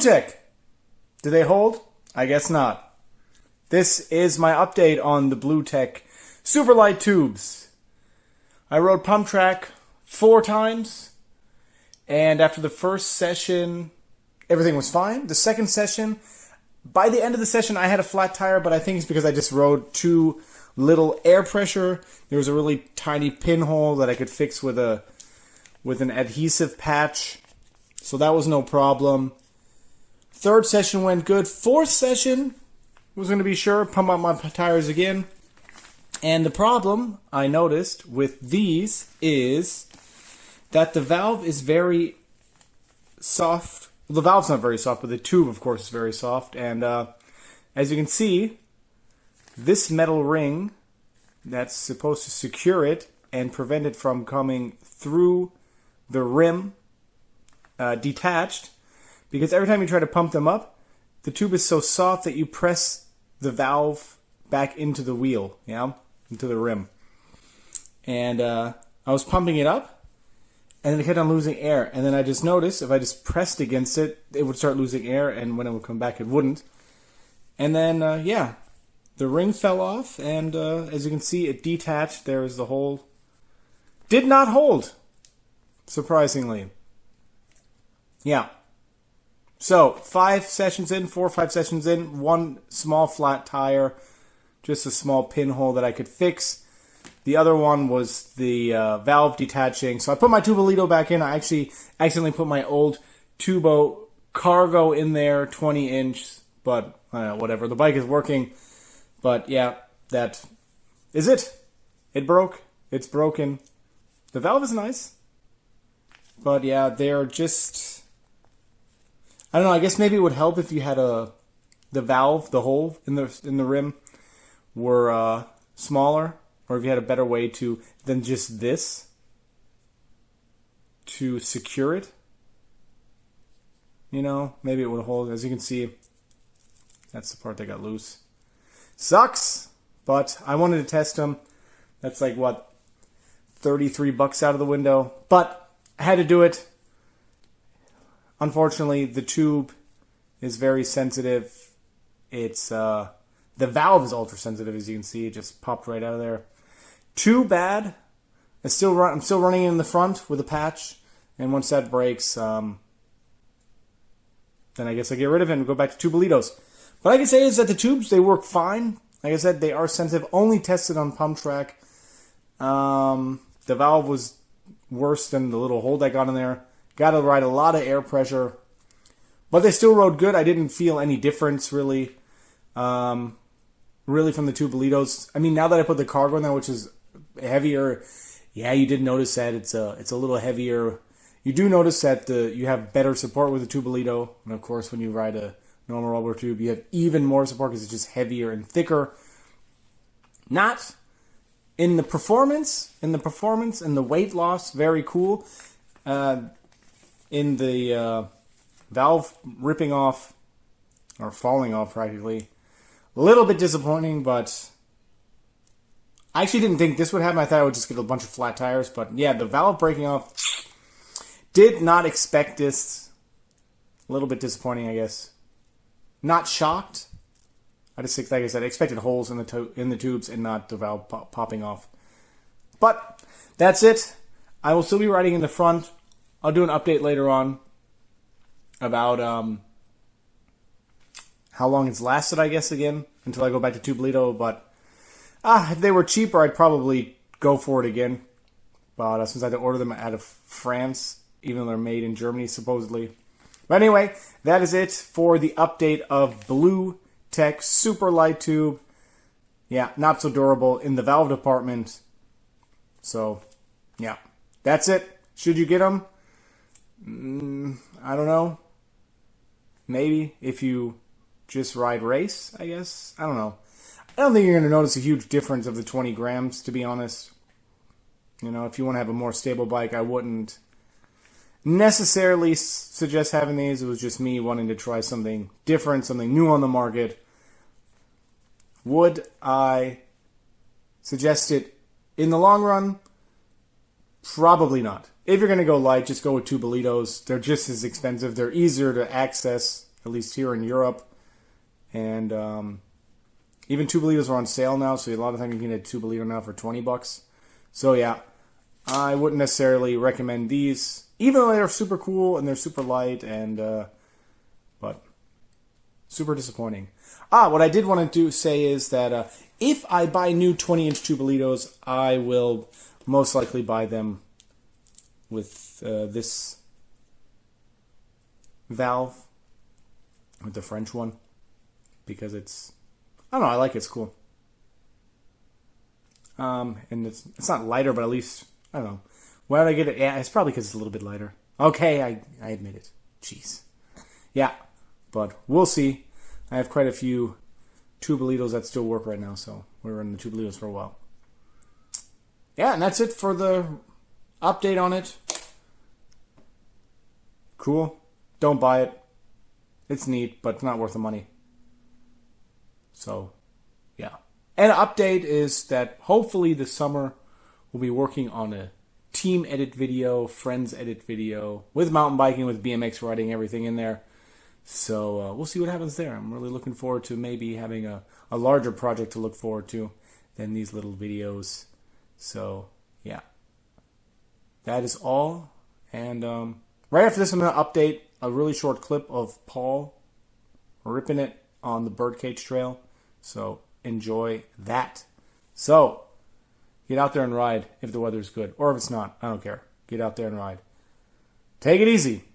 Bluetech. Do they hold? I guess not. This is my update on the Bluetech super light tubes. I rode pump track 4 times, and after the first session, everything was fine. The second session, by the end of the session, I had a flat tire, but I think it's because I just rode too little air pressure. There was a really tiny pinhole that I could fix with an adhesive patch, so that was no problem. Third session went good. Fourth session was going to be sure, pump out my tires again. And the problem I noticed with these is that the valve is very soft. Well, the valve's not very soft, but the tube, of course, is very soft. And as you can see, this metal ring that's supposed to secure it and prevent it from coming through the rim detached, because every time you try to pump them up, the tube is so soft that you press the valve back into the wheel, into the rim. And I was pumping it up, and then it kept on losing air. And then I just noticed if I just pressed against it, it would start losing air, and when it would come back, it wouldn't. And then, the ring fell off, and as you can see, it detached. There is the hole. Did not hold, surprisingly. Yeah. So, 5 sessions in, 4 or 5 sessions in, 1 small flat tire, just a small pinhole that I could fix. The other one was the valve detaching. So I put my Tubolito back in. I actually accidentally put my old Tubo Cargo in there, 20-inch, but whatever. The bike is working. But yeah, that is it. It broke. It's broken. The valve is nice. But yeah, they're just... I don't know, I guess maybe it would help if you had the valve, the hole in the rim were smaller, or if you had a better way than just this to secure it. Maybe it would hold. As you can see, that's the part that got loose. Sucks, but I wanted to test them. That's like, what, $33 out of the window. But I had to do it. Unfortunately, the tube is very sensitive. It's the valve is ultra sensitive, as you can see. It just popped right out of there. Too bad. I'm still running in the front with a patch, and once that breaks, then I guess I get rid of it and go back to Tubolitos. What I can say is that the tubes, they work fine. Like I said, they are sensitive. Only tested on pump track. The valve was worse than the little hole that got in there. Got to ride a lot of air pressure. But they still rode good. I didn't feel any difference, really. Really from the Tubolitos. I mean, now that I put the Cargo in there, which is heavier, yeah, you did notice that it's a little heavier. You do notice that you have better support with the Tubolito. And of course, when you ride a normal rubber tube, you have even more support because it's just heavier and thicker. Not in the performance. In the weight loss, very cool. In the valve ripping off, or falling off practically, a little bit disappointing, but I actually didn't think this would happen. I thought I would just get a bunch of flat tires, but yeah, the valve breaking off, did not expect this. A little bit disappointing, I guess. Not shocked. I just, like I said, I expected holes in the tubes and not the valve popping off. But that's it. I will still be riding in the front. I'll do an update later on about how long it's lasted, I guess, again, until I go back to Tubolito. But if they were cheaper, I'd probably go for it again. But since I had to order them out of France, even though they're made in Germany, supposedly. But anyway, that is it for the update of Bluetech Super Light Tube. Yeah, not so durable in the valve department. So, yeah, that's it. Should you get them? I don't know. Maybe if you just ride race, I guess. I don't know. I don't think you're going to notice a huge difference of the 20 grams, to be honest. If you want to have a more stable bike, I wouldn't necessarily suggest having these. It was just me wanting to try something different, something new on the market. Would I suggest it in the long run? Probably not. If you're going to go light, just go with Tubolitos. They're just as expensive. They're easier to access at least here in Europe. And even Tubolitos are on sale now, so a lot of times you can get a Tubolito now for $20. So yeah, I wouldn't necessarily recommend these, even though they're super cool and they're super light, and but super disappointing. What I did want to say is that if I buy new 20-inch Tubolitos, I will most likely buy them with this valve, with the French one, because it's, I don't know, I like it, it's cool. And it's not lighter, but at least, I don't know. Why did I get it? Yeah, it's probably because it's a little bit lighter. Okay, I admit it. Jeez. Yeah, but we'll see. I have quite a few Tubolitos that still work right now, so we're running the Tubolitos for a while. Yeah, and that's it for the update on it. Cool. Don't buy it. It's neat, but it's not worth the money. So, yeah. And an update is that hopefully this summer we'll be working on a team edit video, friends edit video, with mountain biking, with BMX riding, everything in there. So we'll see what happens there. I'm really looking forward to maybe having a larger project to look forward to than these little videos. So, yeah. That is all. And right after this, I'm going to update a really short clip of Paul ripping it on the Birdcage Trail. So, enjoy that. So, get out there and ride if the weather's good. Or if it's not. I don't care. Get out there and ride. Take it easy.